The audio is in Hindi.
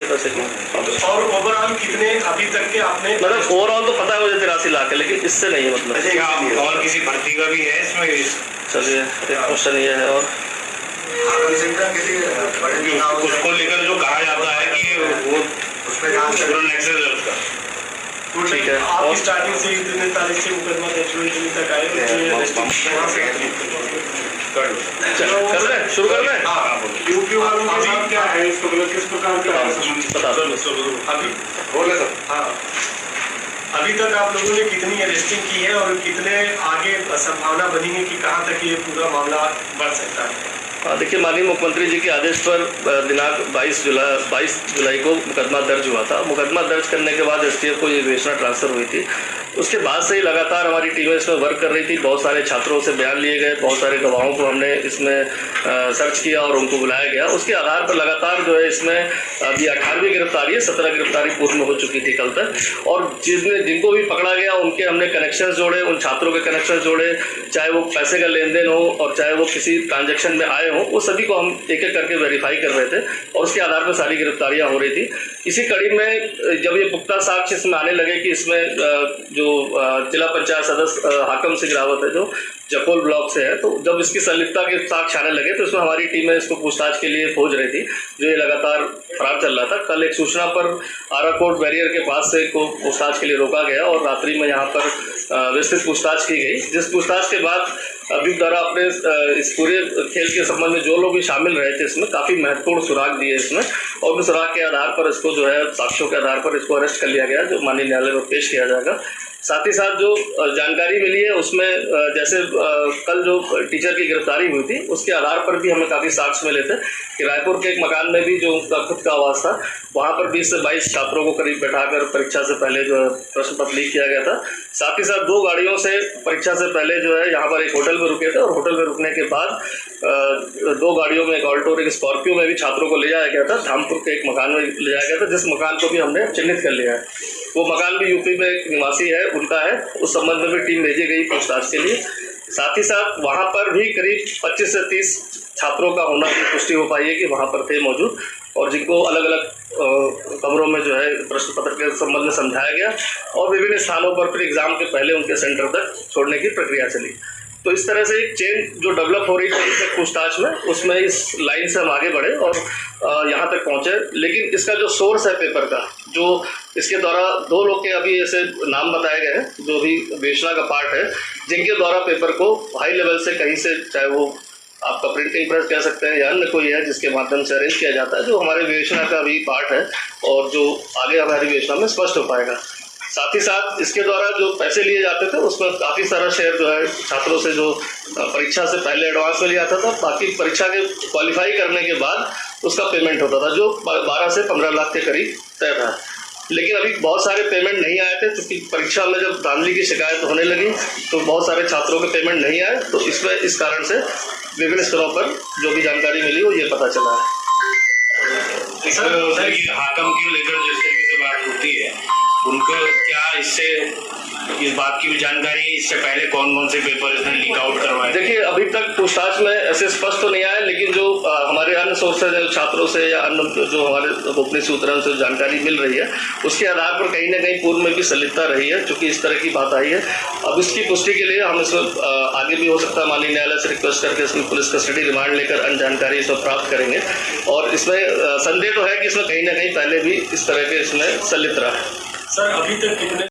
और ओवरऑल कितने अभी तक के आपने, मतलब ओवरऑल तो पता है मुझे 83 लाख है, लेकिन इससे नहीं है मतलब। अच्छा, और किसी भर्ती का भी है इसमें? चलिए क्वेश्चन ये है। और उसको लेकर जो कहा जाता है कि वो उसमें ठीक है। आप स्टार्टिंग से इतने तारीख से मुकदमा दर्ज हुए तक आए, कर रहे शुरू कर रहे हैं। यूपी वालों के साथ क्या है इसको, मतलब किस प्रकार का बता अभी बोले सर? हाँ, अभी तक आप लोगों ने कितनी अरेस्टिंग की है और कितने आगे संभावना बनी है कि कहाँ तक ये पूरा मामला बढ़ सकता है? देखिए, माननीय मुख्यमंत्री जी के आदेश पर दिनांक 22 जुलाई को मुकदमा दर्ज हुआ था। मुकदमा दर्ज करने के बाद एसटीएफ को ये विवेचना ट्रांसफर हुई थी। उसके बाद से ही लगातार हमारी टीमें इसमें वर्क कर रही थी। बहुत सारे छात्रों से बयान लिए गए, बहुत सारे गवाहों को हमने इसमें सर्च किया और उनको बुलाया गया। उसके आधार पर लगातार जो है इसमें अभी 18वीं गिरफ्तारी है, 17 गिरफ्तारी पूर्व में हो चुकी थी कल तक। और जिनको भी पकड़ा गया उनके हमने कनेक्शन जोड़े, उन छात्रों के कनेक्शन जोड़े, चाहे वो पैसे का लेन देन हो और चाहे वो किसी ट्रांजेक्शन में आए हों, वो सभी को हम एक एक करके वेरीफाई कर रहे थे और उसके आधार पर सारी गिरफ्तारियां हो रही थी। इसी कड़ी में जब ये पुख्ता साक्ष्य इसमें आने लगे कि इसमें जो जिला पंचायत सदस्य हाकम सिंह रावत है जो जपोल ब्लॉक से है, तो जब इसकी संलिप्तता के साक्ष्य आने लगे तो इसमें हमारी टीमें इसको पूछताछ के लिए खोज रही थी, जो ये लगातार फरार चल रहा था। कल एक सूचना पर आराकोट बैरियर के पास से को पूछताछ के लिए रोका गया और रात्रि में यहाँ पर विस्तृत पूछताछ की गई, जिस पूछताछ के बाद अभी द्वारा अपने इस पूरे खेल के संबंध में जो लोग भी शामिल रहे थे इसमें काफ़ी महत्वपूर्ण सुराग दिए इसमें, और उस सुराग के आधार पर इसको जो है साक्ष्यों के आधार पर इसको अरेस्ट कर लिया गया, जो माननीय न्यायालय में पेश किया जाएगा। साथ ही साथ जो जानकारी मिली है उसमें जैसे कल जो टीचर की गिरफ्तारी हुई थी उसके आधार पर भी हमें काफ़ी साक्ष्य मिले थे कि रायपुर के एक मकान में भी जो उनका खुद का आवास था, वहाँ पर 20 से 22 छात्रों को करीब बैठाकर परीक्षा से पहले जो है प्रश्न पत्र लीक किया गया था। साथ ही साथ 2 गाड़ियों से परीक्षा से पहले जो है यहाँ पर एक होटल में रुके थे और होटल में रुकने के बाद 2 गाड़ियों में, एक ऑल्टो और एक स्कॉर्पियो में भी छात्रों को ले जाया गया था। धामपुर के एक मकान में ले जाया गया था, जिस मकान को भी हमने चिन्हित कर लिया है। वो मकान भी यूपी में एक निवासी है, उनका है। उस संबंध में भी टीम भेजी गई पूछताछ के लिए। साथ ही साथ वहाँ पर भी करीब 25 से 30 छात्रों का होना की पुष्टि हो पाई है कि वहाँ पर थे मौजूद, और जिनको अलग अलग कमरों में जो है प्रश्न पत्र के संबंध में समझाया गया और विभिन्न स्थानों पर फिर एग्जाम के पहले उनके सेंटर तक छोड़ने की प्रक्रिया चली। तो इस तरह से एक चेन जो डेवलप हो रही थी तक पूछताछ में, उसमें इस लाइन से हम आगे बढ़े और यहाँ तक पहुँचे। लेकिन इसका जो सोर्स है पेपर का, जो इसके द्वारा 2 लोग के अभी ऐसे नाम बताए गए हैं जो भी विवेचना का पार्ट है, जिनके द्वारा पेपर को हाई लेवल से कहीं से, चाहे वो आपका प्रिंटिंग प्रेस कह सकते हैं या अन्य कोई है, जिसके माध्यम से अरेंज किया जाता है, जो हमारे विवेचना का भी पार्ट है और जो आगे हमारी विवेचना में स्पष्ट हो पाएगा। साथ ही साथ इसके द्वारा जो पैसे लिए जाते थे उसमें काफ़ी सारा शेयर जो है छात्रों से जो परीक्षा से पहले एडवांस में लिया जाता था, बाकी परीक्षा के क्वालिफाई करने के बाद उसका पेमेंट होता था, जो 12 से 15 लाख के करीब तय था। लेकिन अभी बहुत सारे पेमेंट नहीं आए थे, क्योंकि परीक्षा में जब धांधली की शिकायत होने लगी तो बहुत सारे छात्रों के पेमेंट नहीं आए। तो इसमें इस कारण से विभिन्न स्तरों पर जो भी जानकारी मिली वो ये पता चला है। हाकम की लेकर जिस तरीके से बात होती है, उनको क्या इससे इस बात की भी जानकारी, इससे पहले कौन कौन से पेपर इसने लीक आउट करवाए? देखिए, अभी तक पूछताछ में ऐसे स्पष्ट तो नहीं आया, लेकिन जो हमारे अन्य सोर्सेज हैं, छात्रों से या अन्य जो हमारे गोपनीय सूत्रों से जानकारी मिल रही है, उसके आधार पर कहीं ना कहीं पूर्व में भी संलिप्तता रही है, चूँकि इस तरह की बात आई है। अब इसकी पुष्टि के लिए हम इसमें आगे भी हो सकता है माननीय न्यायालय से रिक्वेस्ट करके इसमें पुलिस कस्टडी रिमांड लेकर अन्य जानकारी इसमें प्राप्त करेंगे। और इसमें संदेह तो है कि इसमें कहीं ना कहीं पहले भी इस तरह के इसमें संलिप्त रहा है। सर, अभी तक कितने